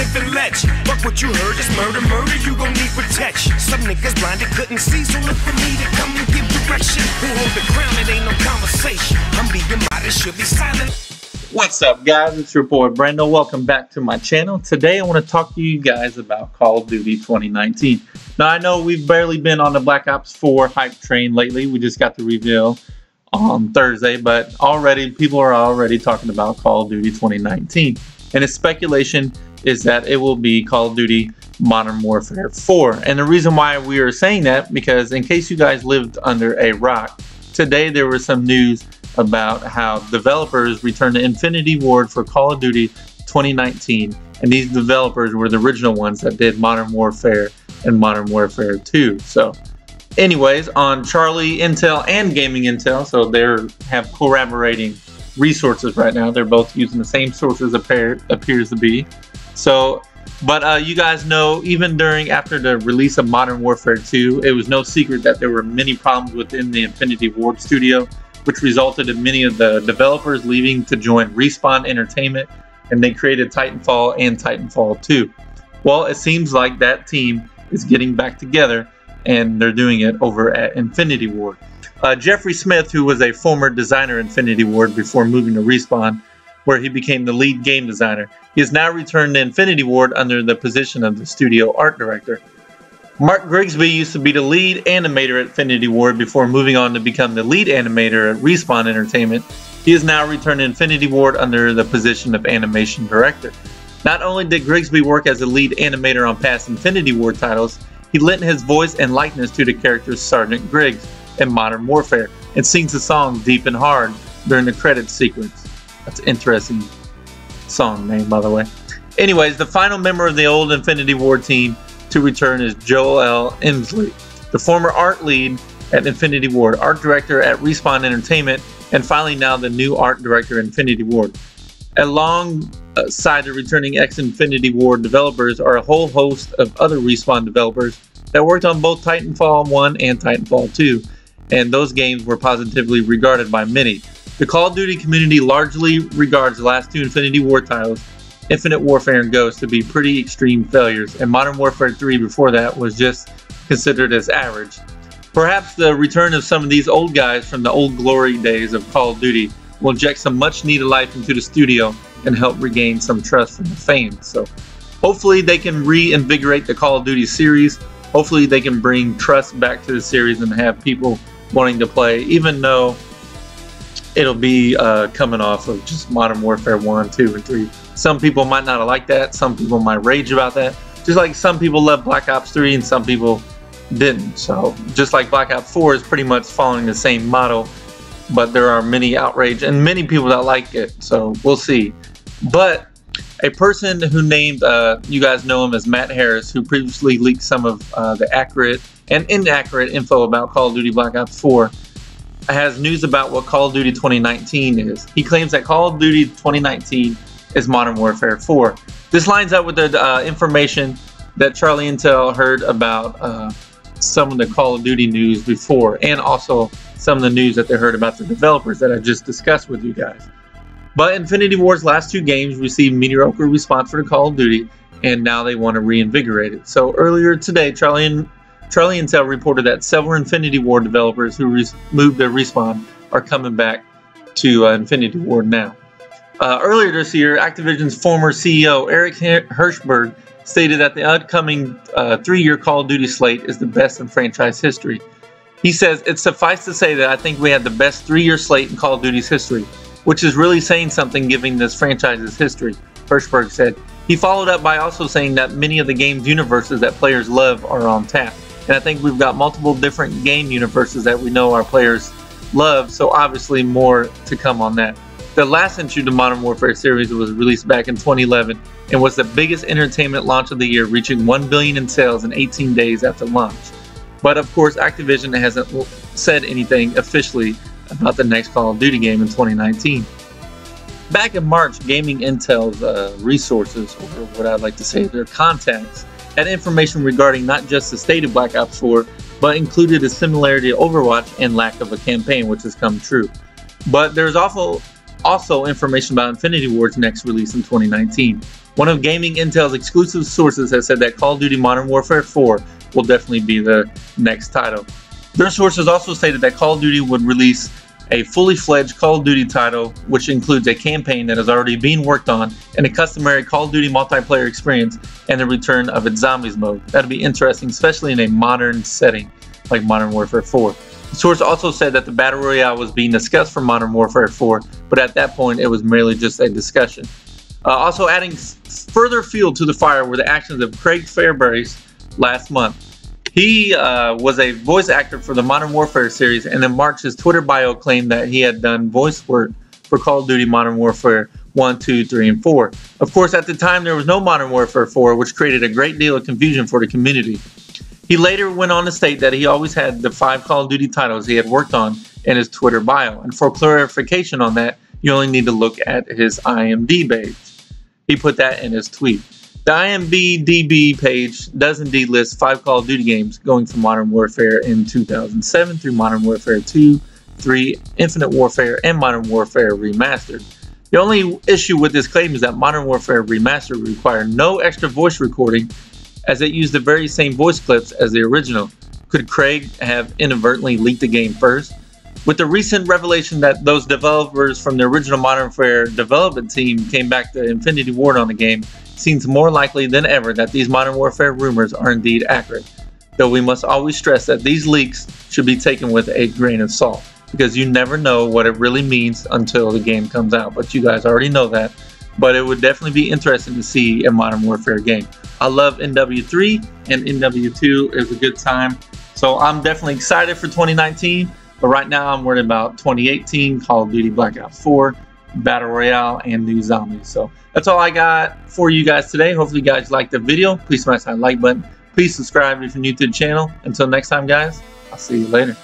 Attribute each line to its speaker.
Speaker 1: living legend. Fuck what you heard, it's murder, murder, you gon' need protection. Some niggas blinded couldn't see, so look for me to come and give direction. Who hold the crown, it ain't no conversation. I'm being modest, should be silent.
Speaker 2: What's up, guys? It's your boy Brando. Welcome back to my channel. Today I want to talk to you guys about Call of Duty 2019. Now, I know we've barely been on the Black Ops 4 hype train lately. We just got the reveal on Thursday, but people are already talking about Call of Duty 2019. And the speculation is that it will be Call of Duty Modern Warfare 4. And the reason why we are saying that, because in case you guys lived under a rock, today there was some news about how developers returned to Infinity Ward for Call of Duty 2019, and these developers were the original ones that did Modern Warfare and Modern Warfare 2. So anyways, on Charlie Intel and Gaming Intel, so they have collaborating resources right now. They're both using the same sources, appears to be. So but you guys know, even after the release of Modern Warfare 2, it was no secret that there were many problems within the Infinity Ward studio, which resulted in many of the developers leaving to join Respawn Entertainment, and they created Titanfall and Titanfall 2. Well, it seems like that team is getting back together, and they're doing it over at Infinity Ward. Jeffrey Smith, who was a former designer at Infinity Ward before moving to Respawn, where he became the lead game designer, he has now returned to Infinity Ward under the position of the studio art director. Mark Grigsby used to be the lead animator at Infinity Ward before moving on to become the lead animator at Respawn Entertainment. He has now returned to Infinity Ward under the position of animation director. Not only did Grigsby work as a lead animator on past Infinity Ward titles, he lent his voice and likeness to the character Sergeant Griggs in Modern Warfare and sings the song Deep and Hard during the credits sequence. That's an interesting song name, by the way. Anyways, the final member of the old Infinity Ward team to return is Joel Emsley, the former art lead at Infinity Ward, art director at Respawn Entertainment, and finally now the new art director at Infinity Ward. Alongside the returning ex-Infinity Ward developers are a whole host of other Respawn developers that worked on both Titanfall 1 and Titanfall 2, and those games were positively regarded by many. The Call of Duty community largely regards the last two Infinity Ward titles, Infinite Warfare and Ghost, to be pretty extreme failures, and Modern Warfare 3 before that was just considered as average. Perhaps the return of some of these old guys from the old glory days of Call of Duty will inject some much needed life into the studio and help regain some trust from the fans. So hopefully they can reinvigorate the Call of Duty series. Hopefully they can bring trust back to the series and have people wanting to play, even though it'll be coming off of just Modern Warfare 1, 2, and 3. Some people might not like that. Some people might rage about that. Just like some people love Black Ops 3 and some people didn't. So just like Black Ops 4 is pretty much following the same model, but there are many outrage and many people that like it. So we'll see. But a person who named, you guys know him as Matt Harris, who previously leaked some of the accurate and inaccurate info about Call of Duty Black Ops 4, has news about what Call of Duty 2019 is. He claims that Call of Duty 2019 is Modern Warfare 4. This lines up with the information that Charlie Intel heard about some of the Call of Duty news before, and also some of the news that they heard about the developers that I just discussed with you guys. But Infinity Ward's last two games received mediocre response for the Call of Duty, and now they want to reinvigorate it. So earlier today, Charlie Intel reported that several Infinity Ward developers who moved their Respawn are coming back to Infinity Ward now. Earlier this year, Activision's former CEO Eric Hirshberg stated that the upcoming 3-year Call of Duty slate is the best in franchise history. He says, "It's suffice to say that I think we had the best 3-year slate in Call of Duty's history, which is really saying something given this franchise's history," Hirshberg said. He followed up by also saying that many of the game's universes that players love are on tap. And I think we've got multiple different game universes that we know our players love, so obviously more to come on that. The last entry to Modern Warfare series was released back in 2011 and was the biggest entertainment launch of the year, reaching $1 billion in sales in 18 days after launch. But of course, Activision hasn't said anything officially about the next Call of Duty game in 2019. Back in March, Gaming Intel's resources, or what I'd like to say their contacts, had information regarding not just the state of Black Ops 4, but included a similarity to Overwatch and lack of a campaign, which has come true. But there's also information about Infinity Ward's next release in 2019. One of Gaming Intel's exclusive sources has said that Call of Duty Modern Warfare 4 will definitely be the next title. Their sources also stated that Call of Duty would release a fully fledged Call of Duty title, which includes a campaign that is already being worked on and a customary Call of Duty multiplayer experience and the return of its zombies mode. That'd be interesting, especially in a modern setting like Modern Warfare 4. The source also said that the Battle Royale was being discussed for Modern Warfare 4, but at that point it was merely just a discussion. Also adding further fuel to the fire were the actions of Craig Fairbrace last month. He was a voice actor for the Modern Warfare series, and in March his Twitter bio claimed that he had done voice work for Call of Duty Modern Warfare 1, 2, 3, and 4. Of course, at the time there was no Modern Warfare 4, which created a great deal of confusion for the community. He later went on to state that he always had the 5 Call of Duty titles he had worked on in his Twitter bio, and for clarification on that, you only need to look at his IMDb page. He put that in his tweet. The IMDb page does indeed list 5 Call of Duty games going from Modern Warfare in 2007 through Modern Warfare 2, 3, Infinite Warfare, and Modern Warfare Remastered. The only issue with this claim is that Modern Warfare Remastered required no extra voice recording, as it used the very same voice clips as the original. Could Craig have inadvertently leaked the game first? With the recent revelation that those developers from the original Modern Warfare development team came back to Infinity Ward on the game, it seems more likely than ever that these Modern Warfare rumors are indeed accurate. Though we must always stress that these leaks should be taken with a grain of salt, because you never know what it really means until the game comes out. But you guys already know that. But it would definitely be interesting to see a Modern Warfare game. I love NW3, and NW2 is a good time. So I'm definitely excited for 2019. But right now I'm worried about 2018, Call of Duty Black Ops 4, Battle Royale, and new zombies. So that's all I got for you guys today. Hopefully you guys liked the video. Please smash that like button. Please subscribe if you're new to the channel. Until next time, guys, I'll see you later.